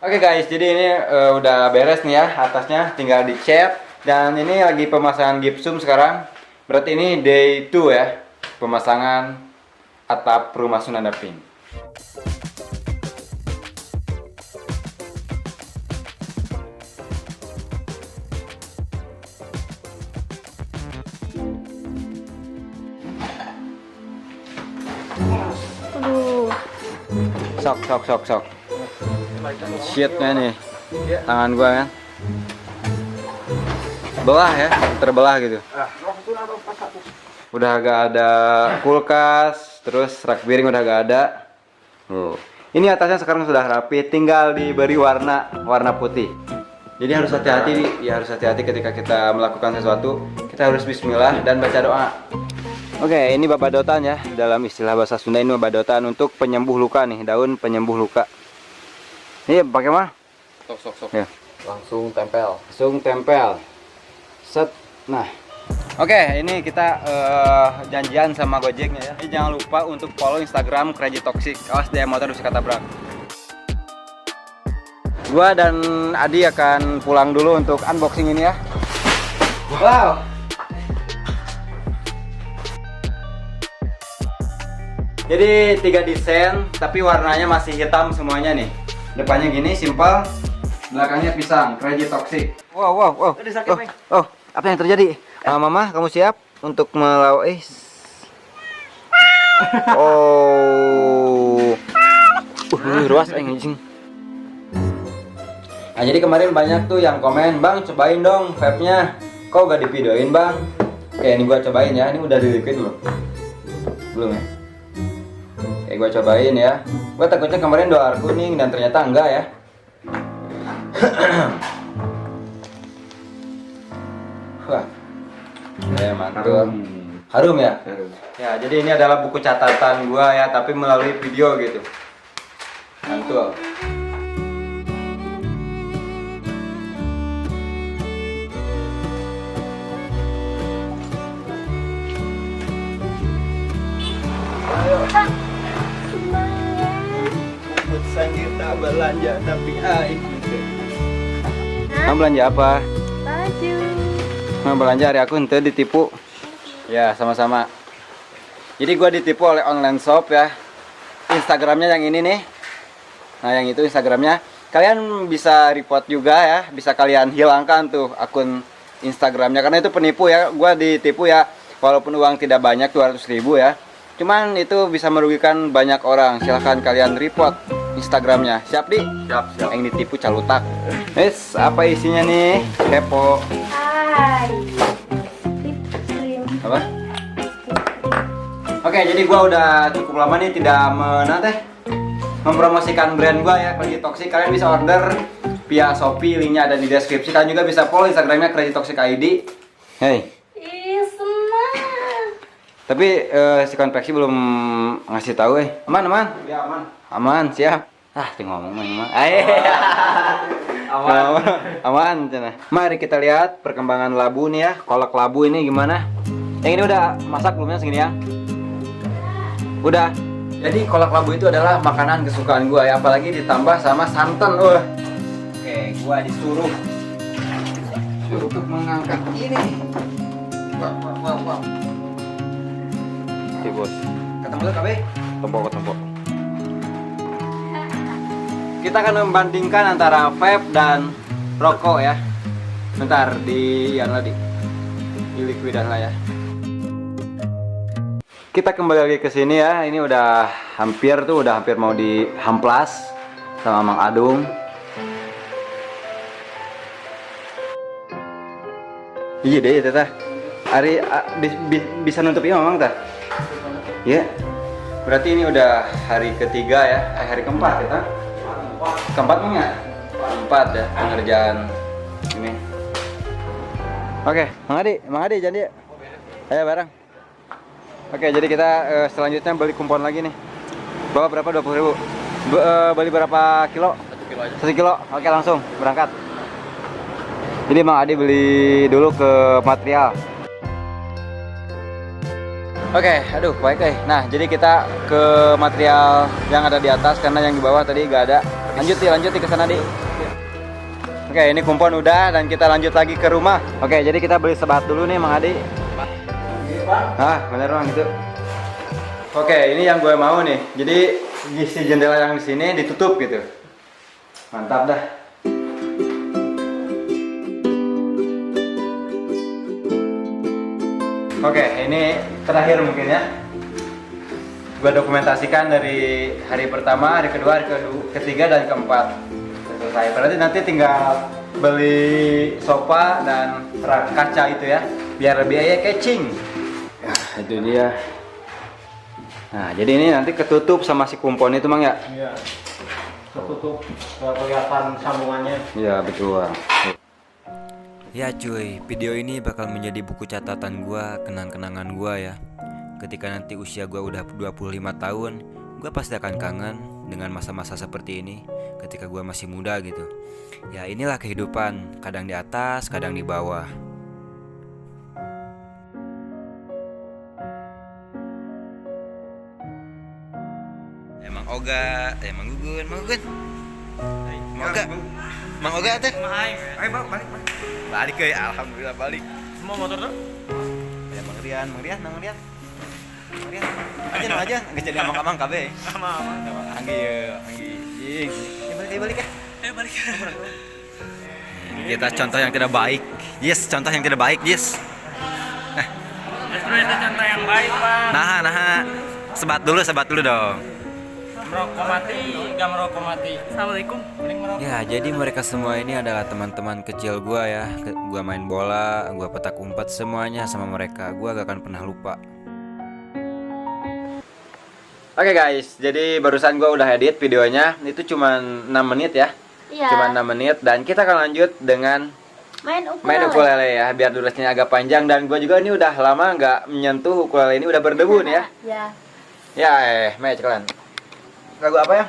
Oke guys, jadi ini udah beres nih ya, atasnya tinggal dicat. Dan ini lagi pemasangan gipsum sekarang. Berarti ini day 2 ya, pemasangan atap rumah Sunanda Pink. Aduh. Sok. Shitnya nih, tangan gua kan belah ya, terbelah gitu. Udah gak ada kulkas, terus rak piring udah gak ada. Ini atasnya sekarang sudah rapi, tinggal diberi warna putih. Jadi harus hati-hati, ya harus hati-hati ketika kita melakukan sesuatu. Kita harus bismillah dan baca doa. Oke, ini babadotan ya, dalam istilah bahasa Sunda ini babadotan untuk penyembuh luka nih, daun penyembuh luka. Ini pakai mah? Sok. Ya. Langsung tempel. Set. Nah. Oke, ini kita janjian sama Gojeknya ya. Jadi jangan lupa untuk follow Instagram Crazy Toxic. Awas dia motor bisa ketabrak. Gua dan Adi akan pulang dulu untuk unboxing ini ya. Wow. Jadi 3 desain, tapi warnanya masih hitam semuanya nih. Depannya gini, simpel. Belakangnya pisang, Crazy Toxic. Wow. Oh, apa yang terjadi? Mama, kamu siap untuk melawan? Oh, ruas anjing. Nah, jadi kemarin banyak tuh yang komen, Bang, cobain dong vape-nya. Kok gak divideoin, Bang? Oke, ini gua cobain ya. Ini udah di liquid belum? Belum ya? Oke, gua cobain ya. Gua takutnya kemarin doa kuning dan ternyata enggak ya. Wah, ya mantul. Harum ya? Ya, jadi ini adalah buku catatan gua ya, tapi melalui video gitu. Mantul. Kita belanja tapi Kamu belanja apa? Baju. Mau belanja hari aku ente ditipu. Ya, sama-sama. Jadi gua ditipu oleh online shop ya. Instagramnya yang ini nih. Nah, yang itu Instagramnya. Kalian bisa report juga ya. Bisa kalian hilangkan tuh akun Instagramnya. Karena itu penipu ya. Gua ditipu ya. Walaupun uang tidak banyak, 200.000 ya. Cuman itu bisa merugikan banyak orang. Silahkan kalian report Instagramnya. Siap di? Siap. Yang ditipu calutak. Wes, apa isinya nih? Kepo. Hai. Lip cream. Apa? Oke, jadi gua udah cukup lama nih tidak mempromosikan brand gua ya, Crazy Toxic. Kalian bisa order via Shopee, linknya ada di deskripsi. Kalian juga bisa follow Instagramnya Crazy Toxic ID. Hey. Ih, senang. Tapi si konveksi belum ngasih tahu Aman? Ya aman. Aman, siap. Ngomong mah. Aman cina. Mari kita lihat perkembangan labu nih ya. Kolak labu ini gimana? Yang ini udah masak belumnya segini ya? Udah. Jadi kolak labu itu adalah makanan kesukaan gua ya, apalagi ditambah sama santan. Oke, gua disuruh untuk mengangkat ini. Wow. Oke, bos. Ketemu tuh KB? Tompok. Kita akan membandingkan antara vape dan rokok ya. Bentar di likuidan lah ya. Kita kembali lagi ke sini ya. Ini udah hampir mau dihamplas sama Mang Adung. Iya deh teh. Hari bisa nutup ini Mamang teh. Ya. Berarti ini udah hari ketiga ya. Hari keempat kita. Keempat ya? Keempat ya pengerjaan ini. Oke, Mang Adi jadi ayo bareng. Oke, jadi kita selanjutnya beli kumpon lagi nih. Bawa berapa? 20.000. Beli berapa kilo? 1 kilo aja. 1 kilo. Oke, langsung berangkat. Jadi Mang Adi beli dulu ke material. Oke, baik. Nah, jadi kita ke material yang ada di atas karena yang di bawah tadi gak ada. Lanjut ke sana, Di. Oke, ini kumpon udah dan kita lanjut lagi ke rumah. Oke, jadi kita beli sebat dulu nih, Mang Adi. Bener Bang gitu. Oke, ini yang gue mau nih. Jadi si jendela yang di sini ditutup gitu. Mantap dah. Oke, ini terakhir mungkin ya. Gue dokumentasikan dari hari pertama, hari kedua, ketiga, dan keempat. Selesai. Berarti nanti tinggal beli sofa dan rak kaca itu ya, biar lebih catching. Nah, itu dia. Nah, jadi ini nanti ketutup sama si kumpon itu, Mang ya? Iya. Ketutup, nggak kelihatan sambungannya. Iya, betul. Ya cuy, video ini bakal menjadi buku catatan gua, kenang-kenangan gua ya. Ketika nanti usia gua udah 25 tahun, gua pasti akan kangen dengan masa-masa seperti ini ketika gua masih muda gitu. Ya inilah kehidupan, kadang di atas, kadang di bawah. Emang Oga, Mang Gugun, Mang Oga teh. Ayo balik. Balik ke, alhamdulillah balik. Semua motor tuh? Ya Mang Rian. Aja, nggak jadi amang-amang kabe. Sama. Anggi. Balik ya. Kita contoh yang tidak baik. Yes, contoh yang tidak baik, yes. Justru itu contoh yang baik, Pak. Nah. Sebat dulu dong. Merokok mati, gak merokok mati. Assalamualaikum. Mending merokok. Ya, jadi mereka semua ini adalah teman-teman kecil gua ya. Gua main bola, gua petak umpet, semuanya sama mereka. Gua gak akan pernah lupa. Oke guys, jadi barusan gue udah edit videonya. Itu cuma 6 menit ya. Iya. Cuma 6 menit dan kita akan lanjut dengan main ukulele ya, biar durasinya agak panjang. Dan gue juga ini udah lama nggak menyentuh ukulele ini, udah berdebu nih ya. Ya. Ya, Mei cekalan. Lagu apa ya?